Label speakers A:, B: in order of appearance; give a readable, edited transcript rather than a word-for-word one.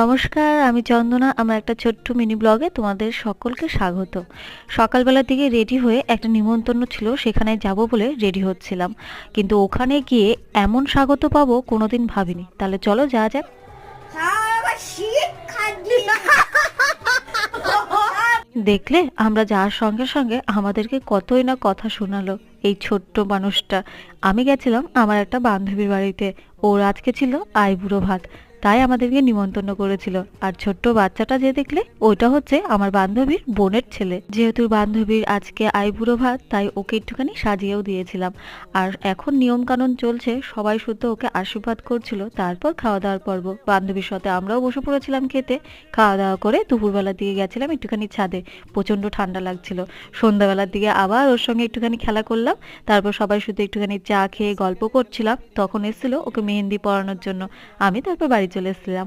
A: নমস্কার, আমি চন্দনা। আমার একটা ছোট্ট মিনি ব্লগে তোমাদের সকলকে স্বাগত। সকালবেলার দিকে রেডি হয়ে একটা নিমন্ত্রণ ছিল, সেখানে যাব বলে রেডি হচ্ছিলাম, কিন্তু ওখানে গিয়ে এমন স্বাগত পাবো কোনোদিন ভাবিনি। তাহলে চলো যাওয়া যাক। দেখলে আমরা যাওয়ার সঙ্গে সঙ্গে আমাদেরকে কতই না কথা শোনালো এই ছোট্ট মানুষটা। আমি গেছিলাম আমার একটা বান্ধবীর বাড়িতে, ওর আজকে ছিল আইবুড়ো ভাত, তাই আমাদেরকে নিমন্ত্রণ করেছিল। আর ছোট্ট বাচ্চাটা যে দেখলে, ওইটা হচ্ছে আমার বান্ধবীর বোনের ছেলে। যেহেতু বান্ধবীর আজকে আইবুড়ো ভাত, তাই ওকে একটুখানি সাজিয়েও দিয়েছিলাম। আর এখন নিয়ম কানুন চলছে, সবাই শুধু ওকে আশীর্বাদ করছিল, তারপর খাওয়া দাওয়ার পর্ব। বান্ধবীর সাথে আমরাও বসে পড়েছিলাম খেতে। খাওয়া দাওয়া করে দুপুরবেলার দিকে গেছিলাম একটুখানি ছাদে, প্রচন্ড ঠান্ডা লাগছিল। সন্ধ্যাবেলার দিকে আবার ওর সঙ্গে একটুখানি খেলা করলাম। তারপর সবাই শুধু একটুখানি চা খেয়ে গল্প করছিলাম। তখন এসেছিল ওকে মেহেন্দি পরানোর জন্য। আমি তারপর বাড়ি চলে এসেছিলাম।